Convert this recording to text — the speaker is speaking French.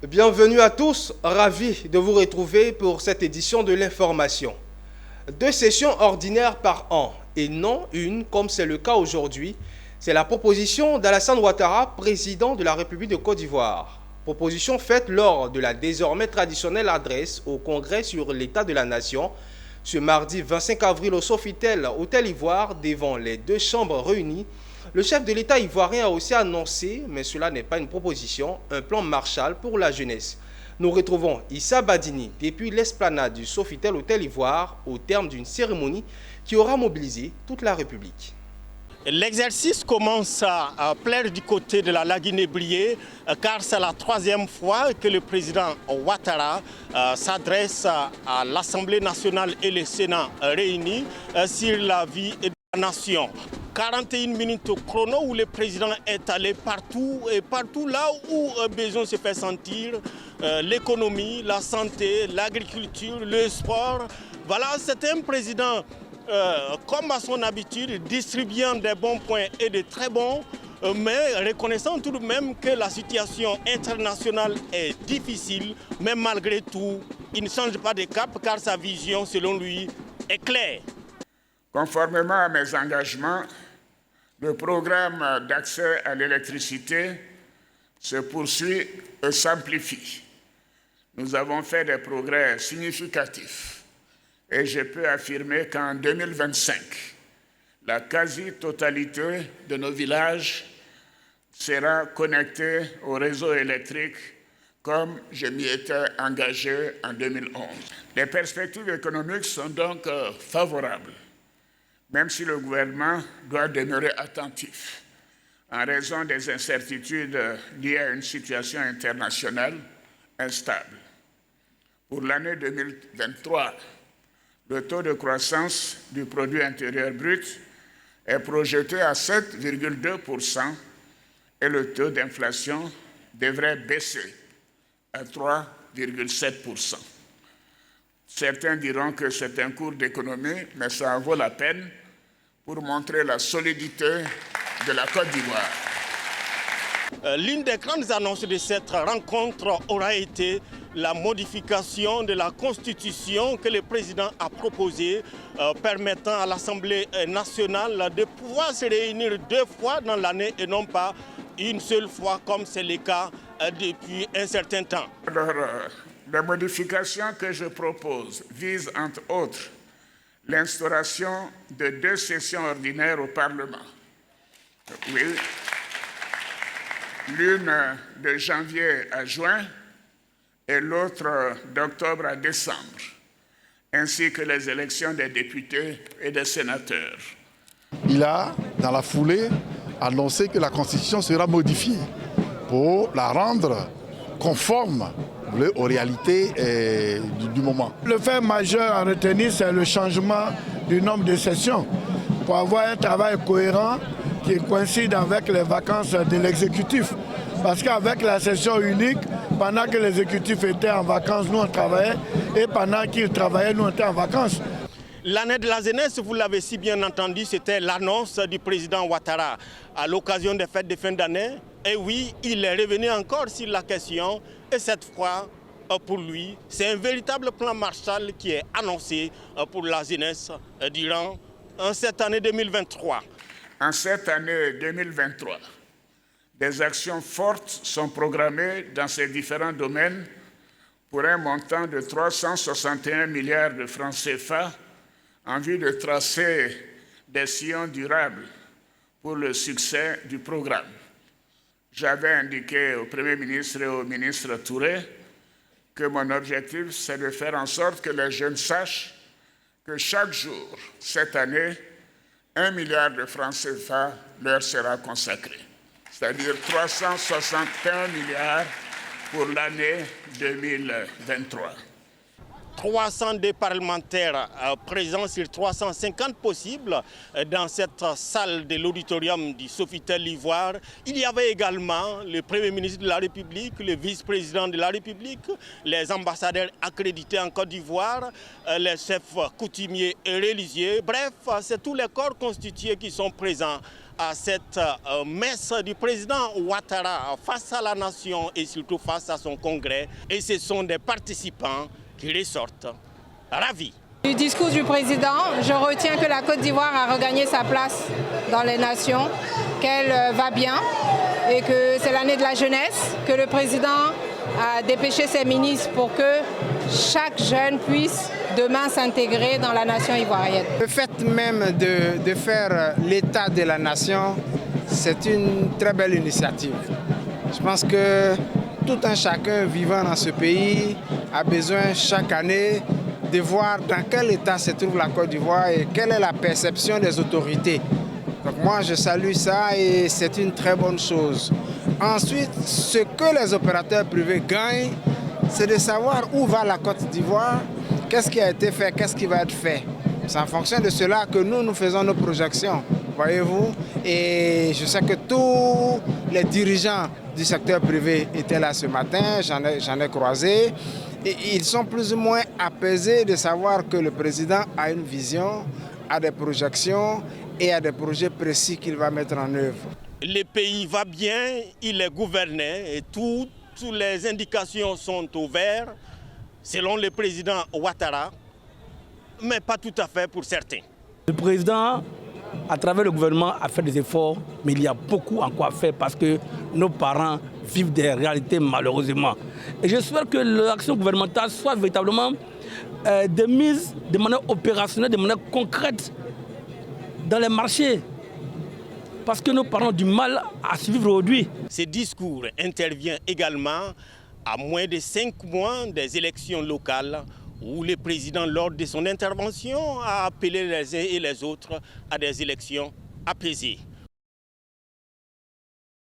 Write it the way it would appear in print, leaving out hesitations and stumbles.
Bienvenue à tous, ravi de vous retrouver pour cette édition de l'information. 2 sessions ordinaires par an et non une comme c'est le cas aujourd'hui. C'est la proposition d'Alassane Ouattara, président de la République de Côte d'Ivoire. Proposition faite lors de la désormais traditionnelle adresse au Congrès sur l'état de la nation ce mardi 25 avril au Sofitel, Hôtel Ivoire, devant les 2 chambres réunies. Le chef de l'État ivoirien a aussi annoncé, mais cela n'est pas une proposition, un plan Marshall pour la jeunesse. Nous retrouvons Issa Badini depuis l'esplanade du Sofitel Hôtel Ivoire au terme d'une cérémonie qui aura mobilisé toute la République. L'exercice commence à plaire du côté de la Laguine-Brié car c'est la 3e fois que le président Ouattara s'adresse à l'Assemblée nationale et le Sénat réunis sur la vie de la nation. 41 minutes au chrono où le président est allé partout et partout là où besoin se fait sentir, l'économie, la santé, l'agriculture, le sport. Voilà, c'est un président comme à son habitude, distribuant des bons points et de très bons, mais reconnaissant tout de même que la situation internationale est difficile, mais malgré tout, il ne change pas de cap car sa vision, selon lui, est claire. Conformément à mes engagements, le programme d'accès à l'électricité se poursuit et s'amplifie. Nous avons fait des progrès significatifs. Et je peux affirmer qu'en 2025, la quasi-totalité de nos villages sera connectée au réseau électrique comme je m'y étais engagé en 2011. Les perspectives économiques sont donc favorables, même si le gouvernement doit demeurer attentif en raison des incertitudes liées à une situation internationale instable. Pour l'année 2023, le taux de croissance du produit intérieur brut est projeté à 7,2% et le taux d'inflation devrait baisser à 3,7%. Certains diront que c'est un cours d'économie, mais ça en vaut la peine pour montrer la solidité de la Côte d'Ivoire. L'une des grandes annonces de cette rencontre aura été la modification de la Constitution que le président a proposée, permettant à l'Assemblée nationale de pouvoir se réunir 2 fois dans l'année et non pas une seule fois comme c'est le cas depuis un certain temps. Alors, les modifications que je propose visent entre autres l'instauration de 2 sessions ordinaires au Parlement. Oui. L'une de janvier à juin et l'autre d'octobre à décembre, ainsi que les élections des députés et des sénateurs. Il a, dans la foulée, annoncé que la Constitution sera modifiée pour la rendre conforme aux réalités du moment. Le fait majeur à retenir, c'est le changement du nombre de sessions pour avoir un travail cohérent qui coïncide avec les vacances de l'exécutif. Parce qu'avec la session unique, pendant que l'exécutif était en vacances, nous on travaillait, et pendant qu'il travaillait, nous on était en vacances. L'année de la jeunesse, vous l'avez si bien entendu, c'était l'annonce du président Ouattara à l'occasion des fêtes de fin d'année. Et oui, il est revenu encore sur la question, et cette fois, pour lui, c'est un véritable plan Marshall qui est annoncé pour la jeunesse durant cette année 2023. En cette année 2023, des actions fortes sont programmées dans ces différents domaines pour un montant de 361 milliards de francs CFA en vue de tracer des sillons durables pour le succès du programme. J'avais indiqué au Premier ministre et au ministre Touré que mon objectif, c'est de faire en sorte que les jeunes sachent que chaque jour, cette année, 1 milliard de francs CFA leur sera consacré, c'est-à-dire 361 milliards pour l'année 2023. 302 parlementaires présents sur 350 possibles dans cette salle de l'auditorium du Sofitel Ivoire. Il y avait également le Premier ministre de la République, le vice-président de la République, les ambassadeurs accrédités en Côte d'Ivoire, les chefs coutumiers et religieux. Bref, c'est tous les corps constitués qui sont présents à cette messe du président Ouattara face à la nation et surtout face à son congrès. Et ce sont des participants qui ressortent ravis. Du discours du président, je retiens que la Côte d'Ivoire a regagné sa place dans les nations, qu'elle va bien et que c'est l'année de la jeunesse, que le président a dépêché ses ministres pour que chaque jeune puisse demain s'intégrer dans la nation ivoirienne. Le fait même de faire l'état de la nation, c'est une très belle initiative. Je pense que tout un chacun vivant dans ce pays a besoin chaque année de voir dans quel état se trouve la Côte d'Ivoire et quelle est la perception des autorités. Donc moi je salue ça et c'est une très bonne chose. Ensuite, ce que les opérateurs privés gagnent, c'est de savoir où va la Côte d'Ivoire, qu'est-ce qui a été fait, qu'est-ce qui va être fait. C'est en fonction de cela que nous faisons nos projections, voyez-vous. Et je sais que tous les dirigeants du secteur privé étaient là ce matin, j'en ai croisé. Et ils sont plus ou moins apaisés de savoir que le président a une vision, a des projections et a des projets précis qu'il va mettre en œuvre. Le pays va bien, il est gouverné et toutes les indications sont ouvertes selon le président Ouattara, mais pas tout à fait pour certains. Le président, à travers le gouvernement, a fait des efforts, mais il y a beaucoup encore à faire parce que nos parents vivent des réalités malheureusement. Et j'espère que l'action gouvernementale soit véritablement de mise de manière opérationnelle, de manière concrète dans les marchés. Parce que nos parents ont du mal à suivre aujourd'hui. Ce discours intervient également à moins de 5 mois des élections locales où le président, lors de son intervention, a appelé les uns et les autres à des élections apaisées.